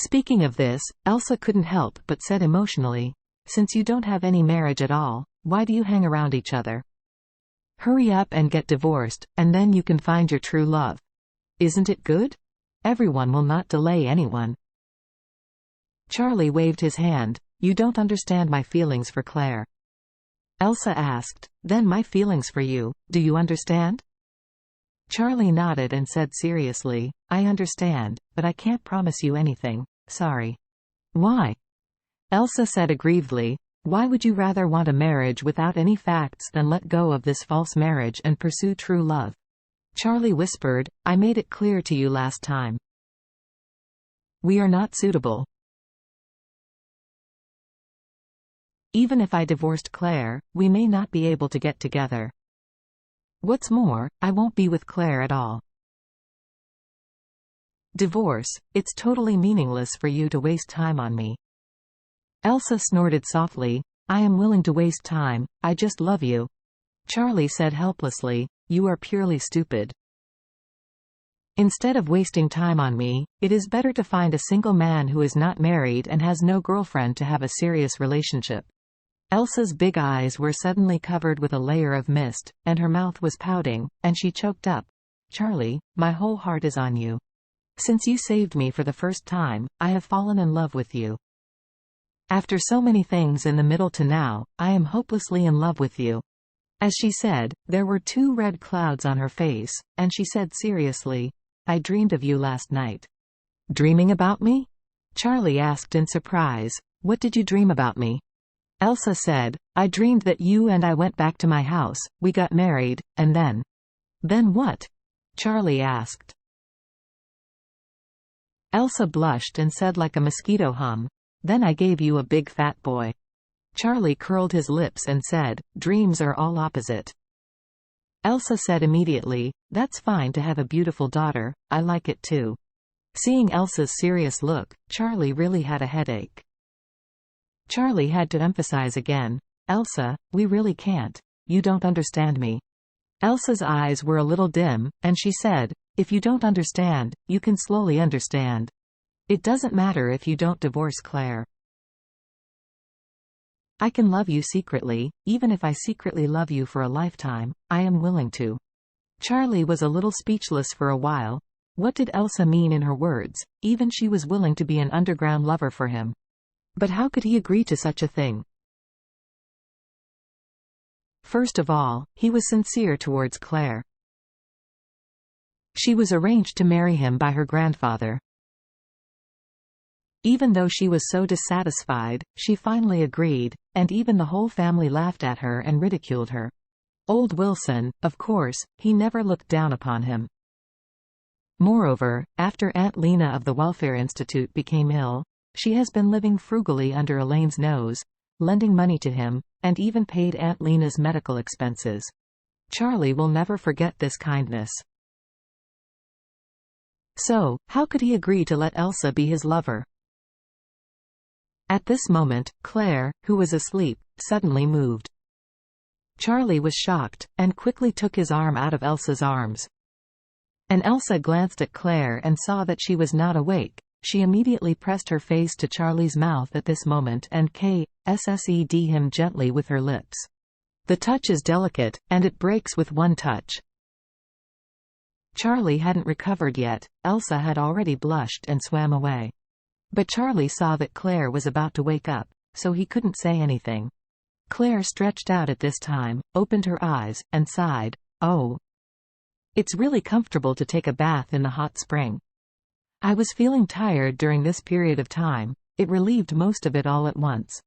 Speaking of this, Elsa couldn't help but said emotionally, "Since you don't have any marriage at all, why do you hang around each other? Hurry up and get divorced, and then you can find your true love. Isn't it good? Everyone will not delay anyone." Charlie waved his hand. "You don't understand my feelings for Claire." Elsa asked, "Then my feelings for you, do you understand?" Charlie nodded and said seriously, "I understand, but I can't promise you anything, sorry." "Why?" Elsa said aggrievedly, "Why would you rather want a marriage without any facts than let go of this false marriage and pursue true love?" Charlie whispered, "I made it clear to you last time. We are not suitable. Even if I divorced Claire, we may not be able to get together. What's more, I won't be with Claire at all. Divorce, it's totally meaningless for you to waste time on me." Elsa snorted softly, "I am willing to waste time, I just love you." Charlie said helplessly, "You are purely stupid. Instead of wasting time on me, it is better to find a single man who is not married and has no girlfriend to have a serious relationship." Elsa's big eyes were suddenly covered with a layer of mist, and her mouth was pouting, and she choked up. "Charlie, my whole heart is on you. Since you saved me for the first time, I have fallen in love with you. After so many things in the middle to now, I am hopelessly in love with you." As she said, there were 2 red clouds on her face, and she said seriously, "I dreamed of you last night." "Dreaming about me?" Charlie asked in surprise, "What did you dream about me?" Elsa said, "I dreamed that you and I went back to my house, we got married, and then—" "Then what?" Charlie asked. Elsa blushed and said like a mosquito hum, "Then I gave you a big fat boy." Charlie curled his lips and said, "Dreams are all opposite." Elsa said immediately, "That's fine to have a beautiful daughter, I like it too." Seeing Elsa's serious look, Charlie really had a headache. Charlie had to emphasize again, "Elsa, we really can't. You don't understand me." Elsa's eyes were a little dim, and she said, "If you don't understand, you can slowly understand. It doesn't matter if you don't divorce Claire. I can love you secretly, even if I secretly love you for a lifetime, I am willing to." Charlie was a little speechless for a while. What did Elsa mean in her words? Even she was willing to be an underground lover for him. But how could he agree to such a thing? First of all, he was sincere towards Claire. She was arranged to marry him by her grandfather. Even though she was so dissatisfied, she finally agreed, and even the whole family laughed at her and ridiculed her. Old Wilson, of course, he never looked down upon him. Moreover, after Aunt Lena of the Welfare Institute became ill, she has been living frugally under Elaine's nose, lending money to him, and even paid Aunt Lena's medical expenses. Charlie will never forget this kindness. So, how could he agree to let Elsa be his lover? At this moment, Claire, who was asleep, suddenly moved. Charlie was shocked, and quickly took his arm out of Elsa's arms. And Elsa glanced at Claire and saw that she was not awake. She immediately pressed her face to Charlie's mouth at this moment and kissed him gently with her lips. The touch is delicate, and it breaks with one touch. Charlie hadn't recovered yet. Elsa had already blushed and swam away. But Charlie saw that Claire was about to wake up, so he couldn't say anything. Claire stretched out at this time, opened her eyes, and sighed, "Oh. It's really comfortable to take a bath in the hot spring. I was feeling tired during this period of time, it relieved most of it all at once."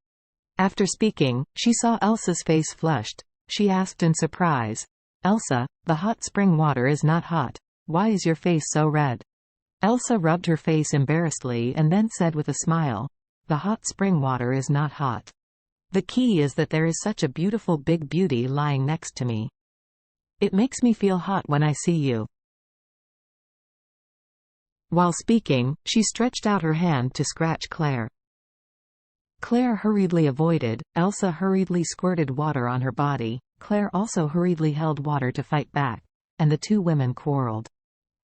After speaking, she saw Elsa's face flushed. She asked in surprise, "Elsa, the hot spring water is not hot. Why is your face so red?" Elsa rubbed her face embarrassedly and then said with a smile, "The hot spring water is not hot. The key is that there is such a beautiful big beauty lying next to me. It makes me feel hot when I see you." While speaking, she stretched out her hand to scratch Claire. Claire hurriedly avoided, Elsa hurriedly squirted water on her body, Claire also hurriedly held water to fight back, and the 2 women quarreled.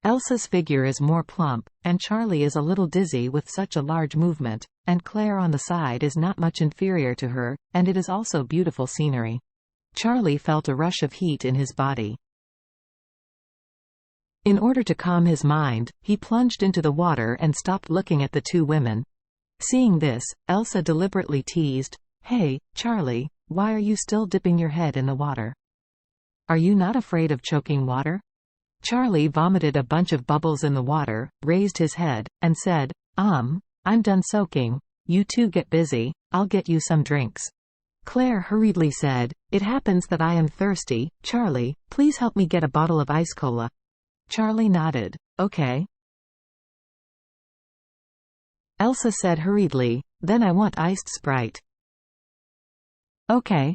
Elsa's figure is more plump, and Charlie is a little dizzy with such a large movement, and Claire on the side is not much inferior to her, and it is also beautiful scenery. Charlie felt a rush of heat in his body. In order to calm his mind, he plunged into the water and stopped looking at the two women. Seeing this, Elsa deliberately teased, "Hey, Charlie, why are you still dipping your head in the water? Are you not afraid of choking water?" Charlie vomited a bunch of bubbles in the water, raised his head, and said, I'm done soaking. You two get busy, I'll get you some drinks." Claire hurriedly said, "It happens that I am thirsty. Charlie, please help me get a bottle of ice cola." Charlie nodded. "Okay." Elsa said hurriedly, "Then I want iced Sprite." "Okay."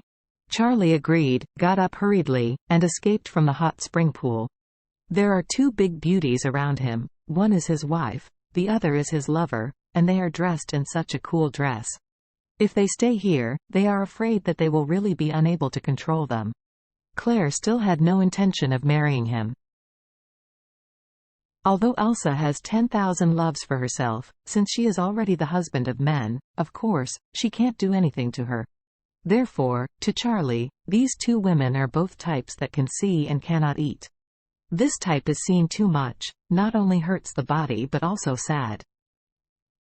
Charlie agreed, got up hurriedly, and escaped from the hot spring pool. There are two big beauties around him. One is his wife, the other is his lover, and they are dressed in such a cool dress. If they stay here, they are afraid that they will really be unable to control them. Claire still had no intention of marrying him. Although Elsa has 10,000 loves for herself, since she is already the husband of men, of course, she can't do anything to her. Therefore, to Charlie, these two women are both types that can see and cannot eat. This type is seen too much, not only hurts the body but also sad.